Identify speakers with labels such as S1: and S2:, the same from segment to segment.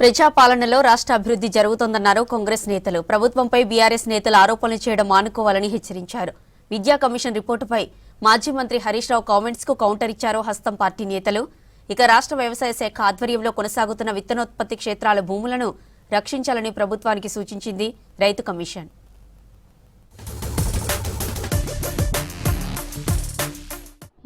S1: ప్రజాపాలనలో రాష్ట్ర అభివృద్ధి జరుగుతోందన్నారు కాంగ్రెస్ నేతలు. ప్రభుత్వంపై బీఆర్ఎస్ నేతలు ఆరోపణలు చేయడం మానుకోవాలని హెచ్చరించారు. విద్యా కమిషన్ రిపోర్టుపై మాజీ మంత్రి హరీష్ రావు కామెంట్స్ కు కౌంటర్ ఇచ్చారు హస్తం పార్టీ నేతలు. ఇక రాష్ట్ర వ్యవసాయ శాఖ ఆధ్వర్యంలో కొనసాగుతున్న విత్తనోత్పత్తి క్షేత్రాల భూములను రక్షించాలని ప్రభుత్వానికి సూచించింది రైతు కమిషన్.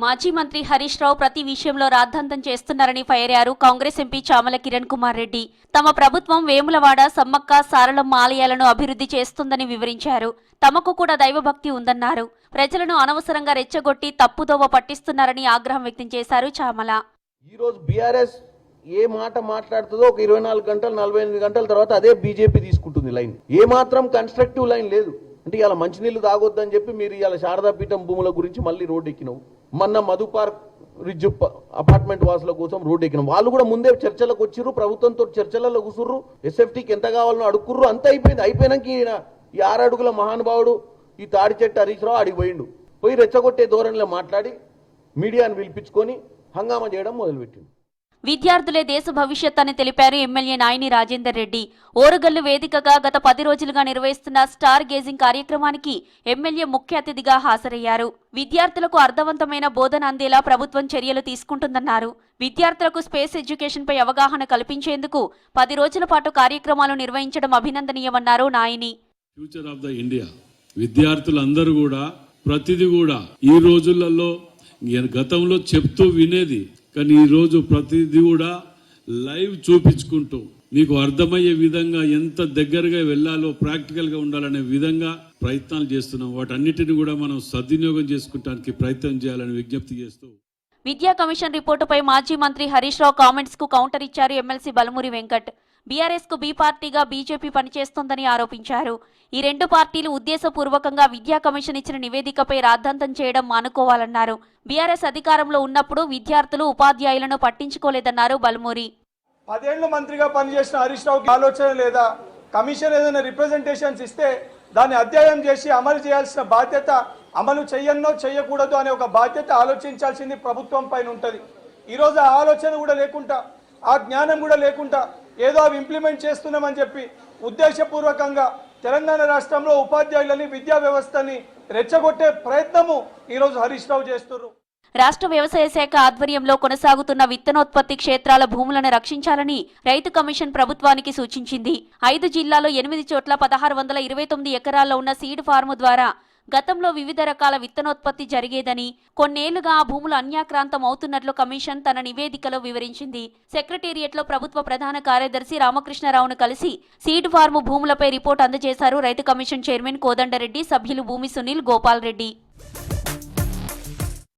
S1: మాజీ మంత్రి హరీష్ రావు ప్రతి విషయంలో రాద్ధాంతం చేస్తున్నారని ఫైర్ అయ్యారు కాంగ్రెస్ ఎంపీ చామల కిరణ్ కుమార్ రెడ్డి. తమ ప్రభుత్వం వేములవాడ, సమ్మక్క, సారలమ్మ ఆలయాలను అభివృద్ధి చేస్తుందని వివరించారు. తమకు కూడా దైవభక్తి ఉందన్నారు. ప్రజలను అనవసరంగా రెచ్చగొట్టి తప్పుదోవ పట్టిస్తున్నారని ఆగ్రహం వ్యక్తం చేశారు చామల.
S2: ఈ రోజు బీఆర్ఎస్ ఏ మాట మాట్లాడుతుందో ఒక 24 గంటలు 48 గంటల తర్వాత అదే బీజేపీ తీసుకుంటుంది లైన్. ఏ మాత్రం కన్స్ట్రక్టివ్ లైన్ లేదు. అంటే ఇలా మంచినీళ్లు తాగొద్దని చెప్పి మీరు ఇలా శారదాపీఠం భూముల గురించి మళ్ళీ రోడ్డు ఎక్కినావు. మొన్న మధు పార్క్ రిడ్జ్ అపార్ట్మెంట్ వాసుల కోసం రోడ్డు ఎక్కినాం. వాళ్ళు కూడా ముందే చర్చలకు వచ్చిర్రు, ప్రభుత్వంతో చర్చలలో కూసుర్రు, ఎస్ఎఫ్టీకి ఎంత కావాలనో అడుక్కుర్రు. అంతా అయిపోయింది. అయిపోయినాక ఈ 6 అడుగుల మహానుభావుడు ఈ తాడి చెట్టు హరీష్ రావు ఆడికి పోయి రెచ్చగొట్టే ధోరణిలో మాట్లాడి మీడియాను పిలిపించుకొని హంగామా చేయడం మొదలుపెట్టింది.
S1: విద్యార్థులే దేశ భవిష్యత్ అని తెలిపారు ఎమ్మెల్యే నాయిని రాజేందర్ రెడ్డి. ఓరుగల్లు వేదికగా గత 10 రోజులుగా నిర్వహిస్తున్న స్టార్ గేజింగ్ కార్యక్రమానికి ఎమ్మెల్యే ముఖ్య అతిథిగా హాజరయ్యారు. విద్యార్థులకు అర్థవంతమైన బోధన అందేలా ప్రభుత్వం చర్యలు తీసుకుంటుందన్నారు. విద్యార్థులకు స్పేస్ ఎడ్యుకేషన్ పై అవగాహన కల్పించేందుకు 10 రోజుల పాటు కార్యక్రమాలు నిర్వహించడం అభినందనీయమన్నారు Nayini.
S3: Future of the India విద్యార్థులందరూ కూడా ప్రతిదీ కూడా ఈ రోజులలో గతంలో చెప్తూ వినేది, కానీ ఈరోజు ప్రతిదీ కూడా లైవ్ చూపించుకుంటూ మీకు అర్థమయ్యే విధంగా ఎంత దగ్గరగా వెళ్ళాలో ప్రాక్టికల్గా ఉండాలనే విధంగా ప్రయత్నాలు చేస్తున్నాం. వాటన్నిటిని కూడా మనం సద్వినియోగం చేసుకుంటానికి ప్రయత్నం చేయాలని విజ్ఞప్తి చేస్తూ
S1: విద్యా కమిషన్ రిపోర్టుపై మాజీ మంత్రి హరీష్ రావు కామెంట్స్ కు కౌంటర్ ఇచ్చారు ఎమ్మెల్సీ బలమూరి వెంకట్. బీఆర్ఎస్ కు బి పార్టీగా బీజేపీ పనిచేస్తోందని ఆరోపించారు. ఈ 2 పార్టీలు ఉద్దేశపూర్వకంగా విద్యా కమిషన్ ఇచ్చిన నివేదికపై రాద్ధాంతం చేయడం మానుకోవాలన్నారు. బీఆర్ఎస్ అధికారంలో ఉన్నప్పుడు విద్యార్థులు, ఉపాధ్యాయులను పట్టించుకోలేదన్నారు బలమూరి.
S4: 10 ఏళ్లు మంత్రిగా పనిచేసిన హరీష్ రావుకి ఆలోచన లేదా? కమిషన్ ఏదైనా రిప్రజెంటేషన్స్ ఇస్తే దాన్ని అధ్యయనం చేసి అమలు చేయాల్సిన బాధ్యత, అమలు చెయ్యనో చెయ్యకూడదు అనే ఒక బాధ్యత ఆలోచించాల్సింది ప్రభుత్వం పైన ఉంటుంది. ఈరోజు ఆ ఆలోచన కూడా లేకుండా, ఆ జ్ఞానం కూడా లేకుండా ఏదో అవి ఇంప్లిమెంట్ చేస్తున్నామని చెప్పి ఉద్దేశపూర్వకంగా తెలంగాణ రాష్ట్రంలో ఉపాధ్యాయులని, విద్యా వ్యవస్థని రెచ్చగొట్టే ప్రయత్నము ఈరోజు హరీష్ రావు చేస్తున్నారు.
S1: రాష్ట్ర వ్యవసాయ శాఖ ఆధ్వర్యంలో కొనసాగుతున్న విత్తనోత్పత్తి క్షేత్రాల భూములను రక్షించాలని రైతు కమిషన్ ప్రభుత్వానికి సూచించింది. 5 జిల్లాల్లో 8 చోట్ల 1629 ఎకరాల్లో ఉన్న సీడ్ ఫార్ము ద్వారా గతంలో వివిధ రకాల విత్తనోత్పత్తి జరిగేదని, కొన్నేళ్లుగా ఆ భూములు అన్యాక్రాంతం అవుతున్నట్లు కమిషన్ తన నివేదికలో వివరించింది. సెక్రటేరియట్లో ప్రభుత్వ ప్రధాన కార్యదర్శి రామకృష్ణరావును కలిసి సీడ్ ఫార్ము భూములపై రిపోర్టు అందజేశారు రైతు కమిషన్ చైర్మన్ కోదండరెడ్డి, సభ్యులు భూమి సునీల్, గోపాల్ రెడ్డి.